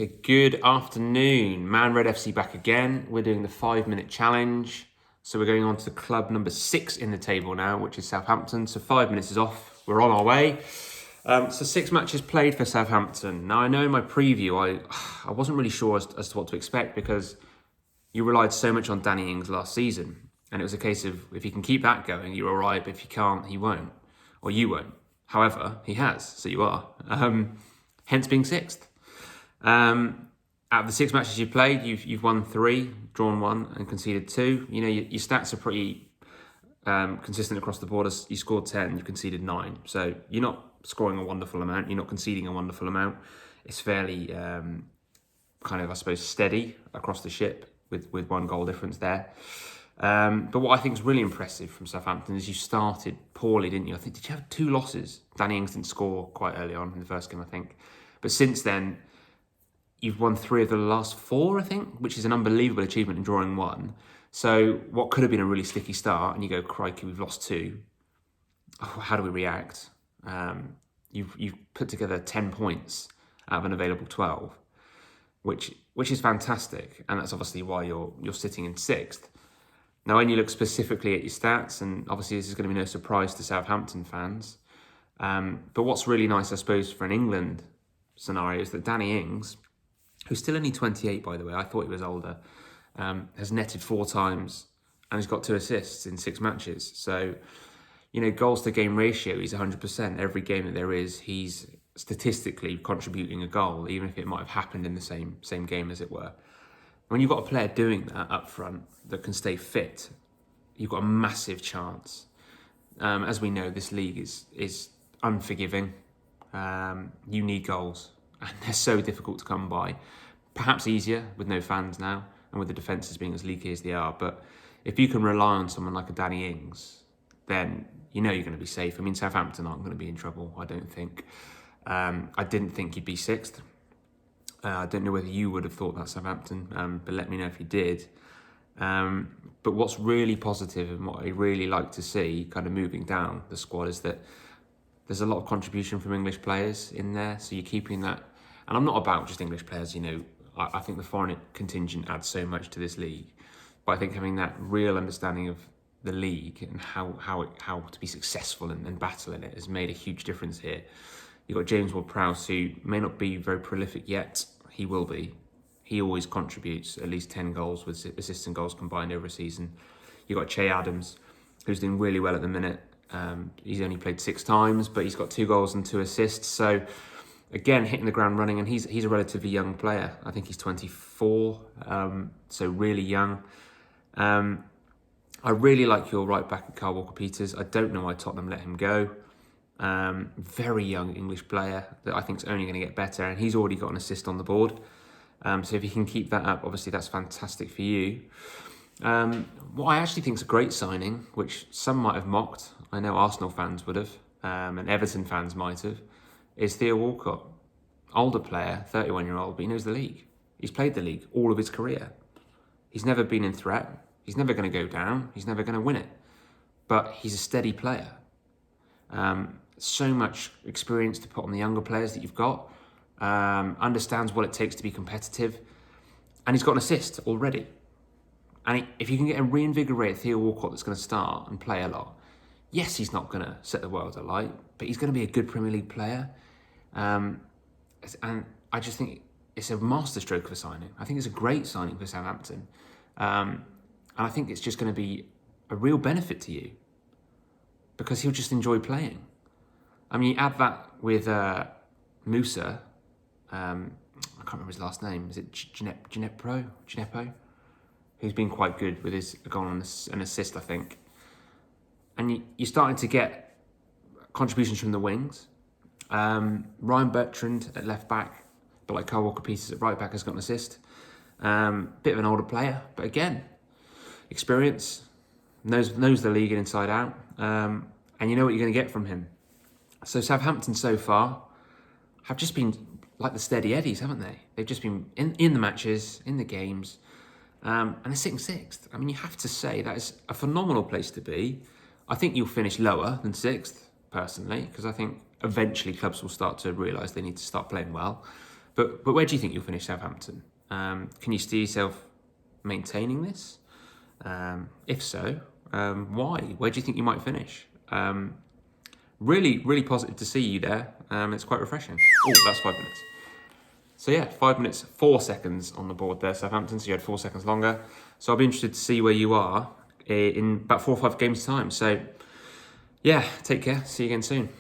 Okay, good afternoon. manredFC back again. We're doing the 5-minute challenge. So we're going on to club number 6 in the table now, which is Southampton. So 5 minutes is off. We're on our way. So 6 matches played for Southampton. Now I know in my preview, I wasn't really sure as to what to expect because you relied so much on Danny Ings last season. And it was a case of if he can keep that going, you're all right. But if he can't, he won't. Or you won't. However, he has. So you are. Hence being 6th. Out of the 6 matches you've played, you've won 3, drawn 1, and conceded 2. You know, your stats are pretty consistent across the board. You scored 10, you conceded 9. So you're not scoring a wonderful amount. You're not conceding a wonderful amount. It's fairly kind of, I suppose, steady across the ship with 1 goal difference there. But what I think is really impressive from Southampton is you started poorly, didn't you? I think, did you have 2 losses? Danny Ings didn't score quite early on in the first game, I think. But since then, you've won 3 of the last 4, I think, which is an unbelievable achievement in drawing 1. So what could have been a really sticky start, and you go, crikey, we've lost 2. Oh, how do we react? You've put together 10 points out of an available 12, which is fantastic, and that's obviously why you're sitting in 6th. Now, when you look specifically at your stats, and obviously this is going to be no surprise to Southampton fans, but what's really nice, I suppose, for an England scenario is that Danny Ings, who's still only 28, by the way, I thought he was older, has netted 4 times and he's got 2 assists in 6 matches. So, you know, goals to game ratio, he's 100%. Every game that there is, he's statistically contributing a goal, even if it might have happened in the same game, as it were. When you've got a player doing that up front that can stay fit, you've got a massive chance. As we know, this league is unforgiving. You need goals, and they're so difficult to come by. Perhaps easier with no fans now, and with the defences being as leaky as they are. But if you can rely on someone like a Danny Ings, then you know you're going to be safe. I mean, Southampton aren't going to be in trouble, I don't think. I didn't think you'd be 6th. I don't know whether you would have thought that, Southampton, but let me know if you did. But what's really positive and what I really like to see kind of moving down the squad is that there's a lot of contribution from English players in there. So you're keeping that. And I'm not about just English players, you know. I think the foreign contingent adds so much to this league. But I think having that real understanding of the league and how to be successful and battle in it has made a huge difference here. You've got James Ward-Prowse, who may not be very prolific yet. He will be. He always contributes at least 10 goals with assists and goals combined over a season. You've got Che Adams, who's doing really well at the minute. He's only played 6 times, but he's got 2 goals and 2 assists. So, again, hitting the ground running, and he's a relatively young player. I think he's 24, so really young. I really like your right back at Kyle Walker-Peters. I don't know why Tottenham let him go. Very young English player that I think is only going to get better, and he's already got an assist on the board. So if you can keep that up, obviously that's fantastic for you. What I actually think is a great signing, which some might have mocked, I know Arsenal fans would have, and Everton fans might have, is Theo Walcott. Older player, 31-year-old, but he knows the league. He's played the league all of his career. He's never been in threat. He's never going to go down. He's never going to win it. But he's a steady player. So much experience to put on the younger players that you've got. Understands what it takes to be competitive. And he's got an assist already. And if you can get a reinvigorated Theo Walcott that's going to start and play a lot, yes, he's not going to set the world alight, but he's going to be a good Premier League player. And I just think it's a masterstroke of a signing. I think it's a great signing for Southampton. And I think it's just going to be a real benefit to you because he'll just enjoy playing. I mean, you add that with Musa. I can't remember his last name. Is it Gineppo? Who's been quite good with his goal and an assist, I think. And you're starting to get contributions from the wings. Ryan Bertrand at left back, but like Kyle Walker-Peters at right back has got an assist. Bit of an older player, but again, experience, knows the league inside out, and you know what you're going to get from him. So Southampton so far have just been like the steady eddies, haven't they? They've just been in the matches, in the games, and they're sitting 6th. I mean, you have to say that is a phenomenal place to be. I think you'll finish lower than 6th, personally, because I think eventually clubs will start to realise they need to start playing well. But where do you think you'll finish Southampton? Can you see yourself maintaining this? If so, why? Where do you think you might finish? Really, really positive to see you there. It's quite refreshing. Oh, that's 5 minutes. So yeah, 5 minutes, 4 seconds on the board there, Southampton. So you had 4 seconds longer. So I'll be interested to see where you are in about 4 or 5 games' time. So yeah, take care. See you again soon.